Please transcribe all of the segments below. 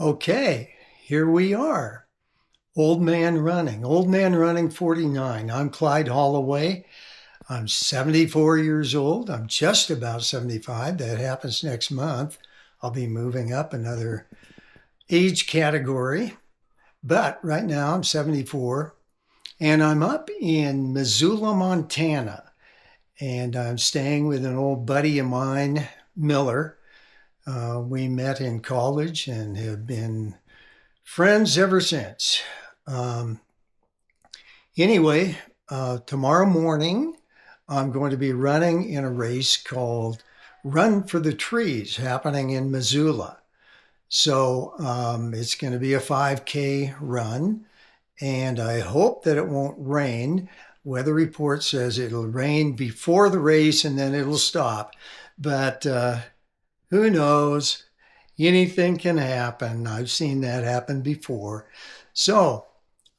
Okay, here we are. Old Man Running 49. I'm Clyde Holloway. I'm 74 years old. I'm just about 75. That happens next month. I'll be moving up another age category. But right now I'm 74 and I'm up in Missoula, Montana. And I'm staying with an old buddy of mine, Miller. We met in college and have been friends ever since. Um, anyway, tomorrow morning, I'm going to be running in a race called Run for the Trees happening in Missoula. So it's going to be a 5K run, and I hope that it won't rain. Weather report says it'll rain before the race and then it'll stop. But who knows? Anything can happen. I've seen that happen before. So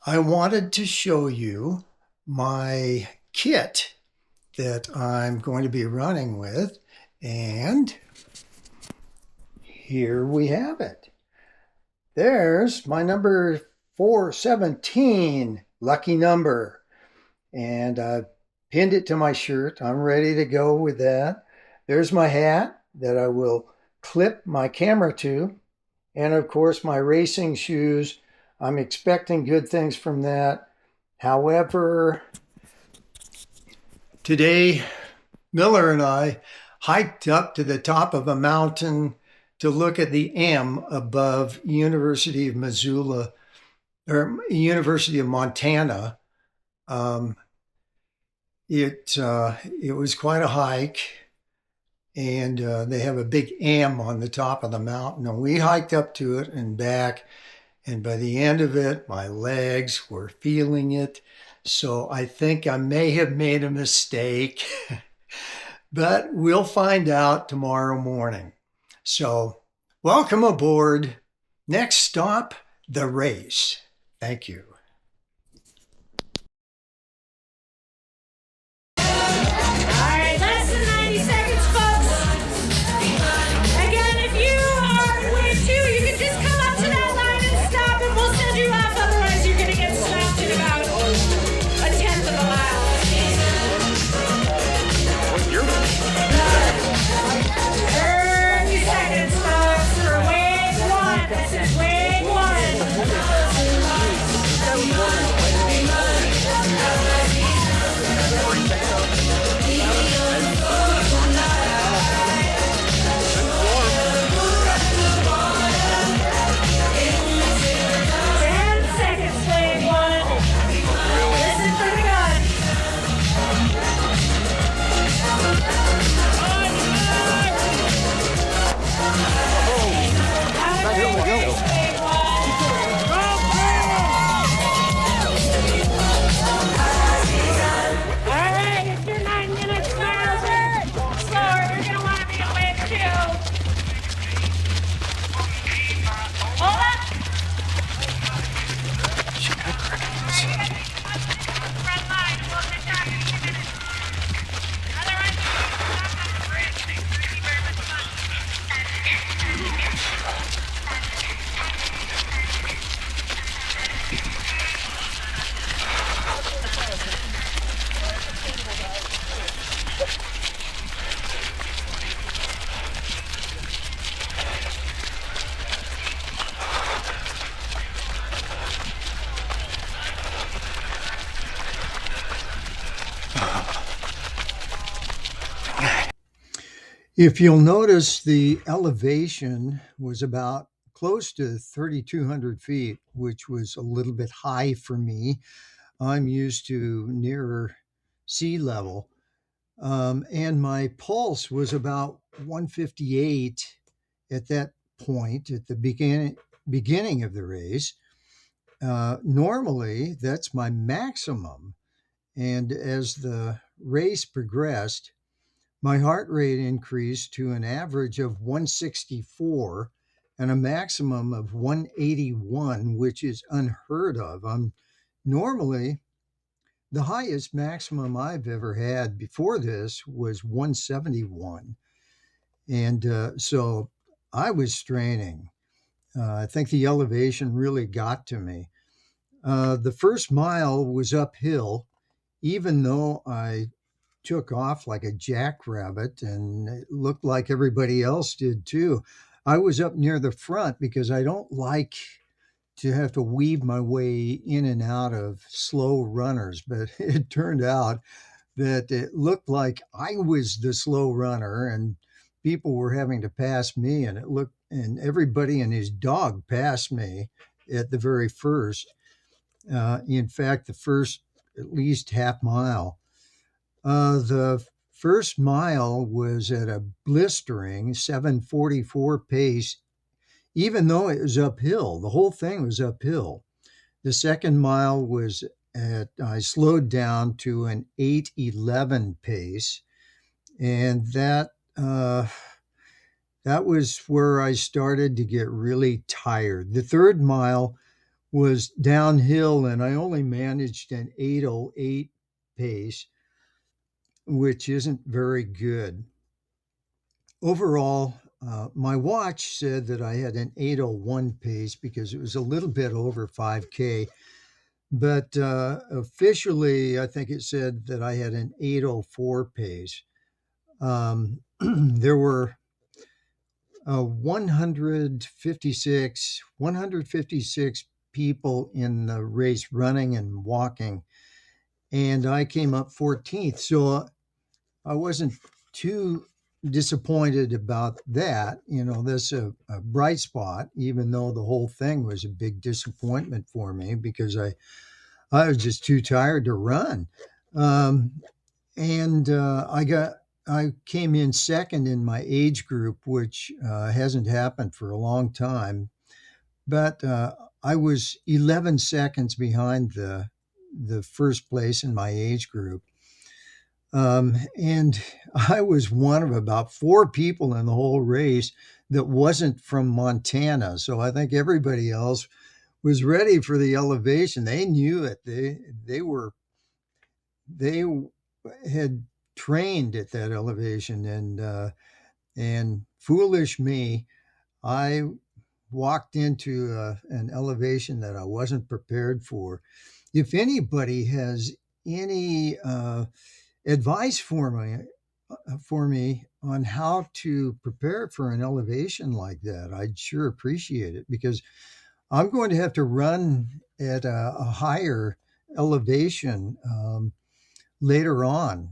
I wanted to show you my kit that I'm going to be running with. And here we have it. There's my number 417, lucky number. And I pinned it to my shirt. I'm ready to go with that. There's my hat that I will clip my camera to. And of course, my racing shoes. I'm expecting good things from that. However, today, Miller and I hiked up to the top of a mountain to look at the M above University of Missoula or University of Montana. Um, it was quite a hike, and they have a big M on the top of the mountain, and we hiked up to it and back. And by the end of it, my legs were feeling it. So I think I may have made a mistake, but we'll find out tomorrow morning. So welcome aboard. Next stop, the race. Thank you. If you'll notice, the elevation was about close to 3,200 feet, which was a little bit high for me. I'm used to nearer sea level. And my pulse was about 158 at that point, at the beginning of the race. Normally, that's my maximum. And as the race progressed, my heart rate increased to an average of 164 and a maximum of 181, which is unheard of. Normally, the highest maximum I've ever had before this was 171. And so I was straining. I think the elevation really got to me. The first mile was uphill, even though I took off like a jackrabbit and it looked like everybody else did too. I was up near the front because I don't like to have to weave my way in and out of slow runners, but it turned out that it looked like I was the slow runner and people were having to pass me, and it looked, and everybody and his dog passed me at the very first. In fact, the first at least half mile. The first mile was at a blistering 7:44 pace, even though it was uphill. The whole thing was uphill. The second mile was I slowed down to an 8:11 pace, and that was where I started to get really tired. The third mile was downhill, and I only managed an 8:08 pace, which isn't very good. Overall, my watch said that I had an 8:01 pace because it was a little bit over 5K. But officially, I think it said that I had an 8:04 pace. There were 156 people in the race running and walking, and I came up 14th. So I wasn't too disappointed about that. That's a bright spot, even though the whole thing was a big disappointment for me because I was just too tired to run. And I came in second in my age group, which hasn't happened for a long time. But I was 11 seconds behind the first place in my age group. And I was one of about 4 people in the whole race that wasn't from Montana. So I think everybody else was ready for the elevation. They knew it. They had trained at that elevation, and foolish me, I walked into an elevation that I wasn't prepared for. If anybody has any advice for me on how to prepare for an elevation like that, I'd sure appreciate it, because I'm going to have to run at a higher elevation later on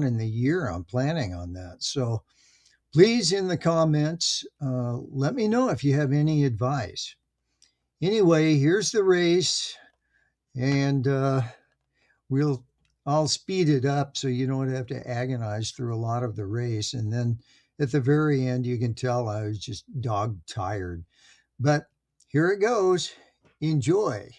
in the year. I'm planning on that. So please, in the comments, let me know if you have any advice. Anyway, here's the race, and I'll speed it up so you don't have to agonize through a lot of the race. And then at the very end, you can tell I was just dog tired. But here it goes. Enjoy.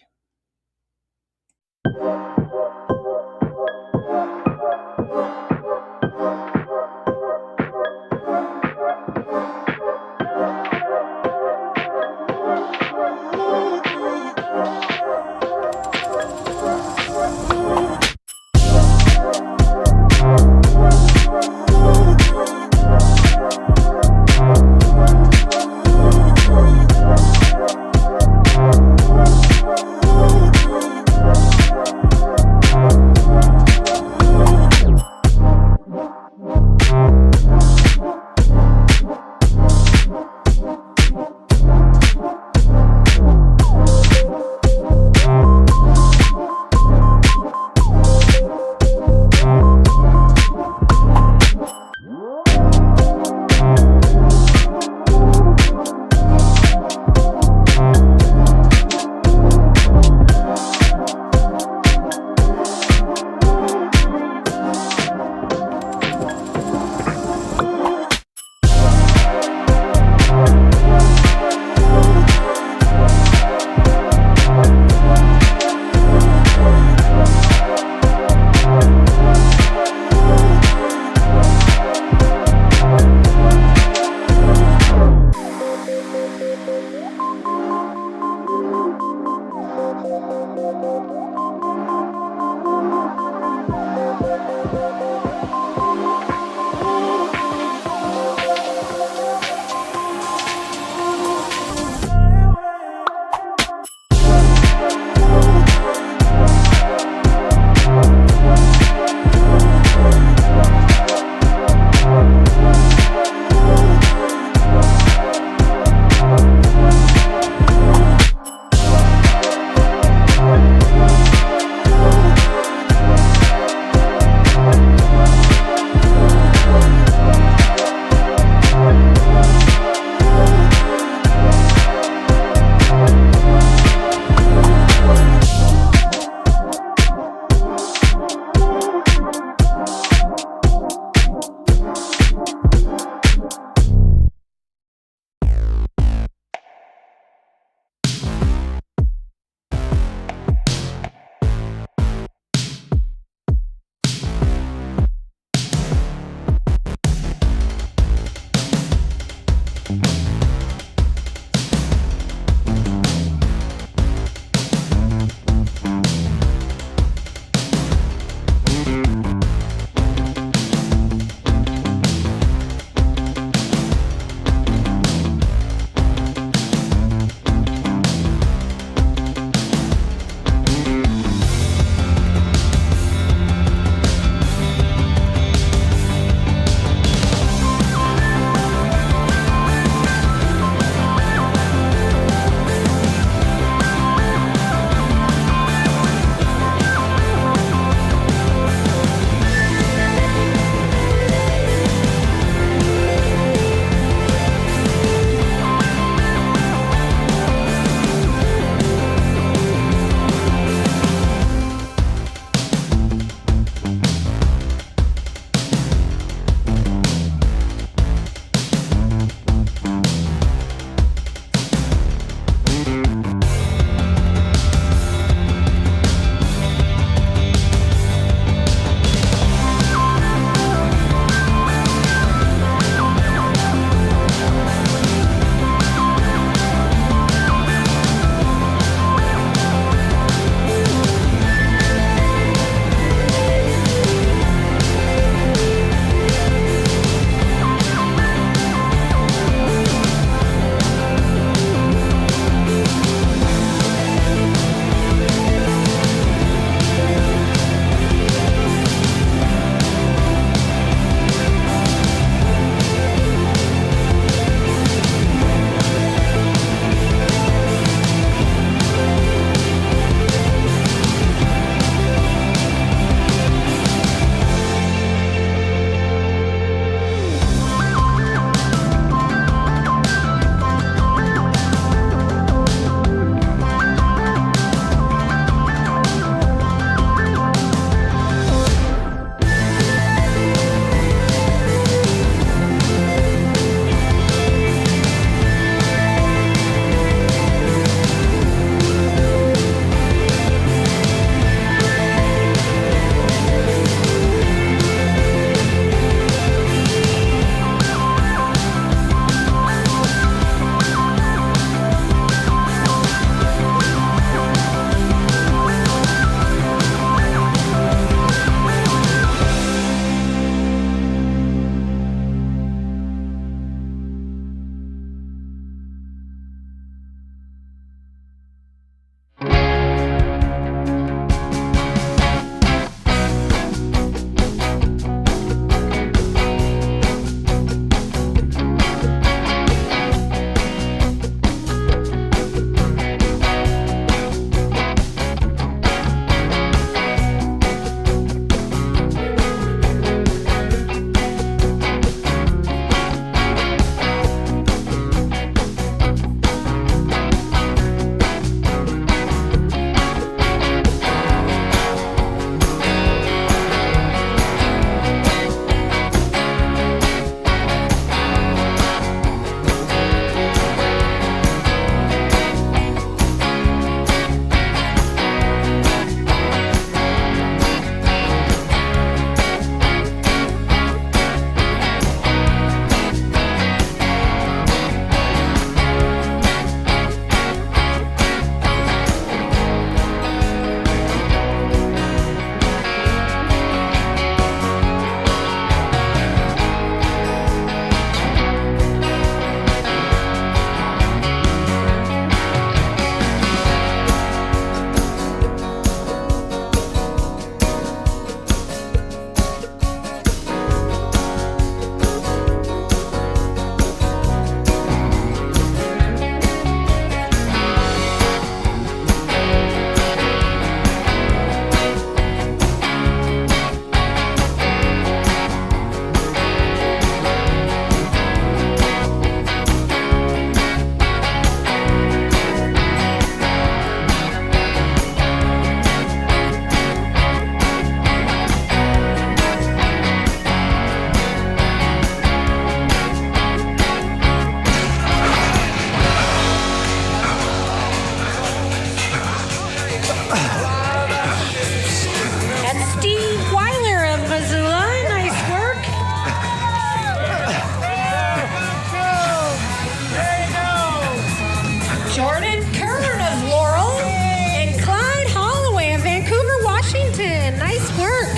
Jordan Kern of Laurel and Clyde Holloway of Vancouver, Washington. Nice work.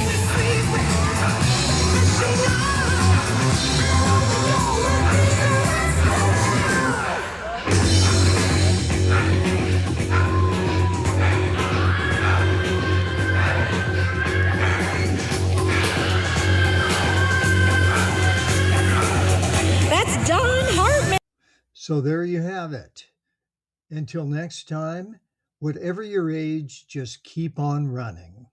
That's Don Hartman. So there you have it. Until next time, whatever your age, just keep on running.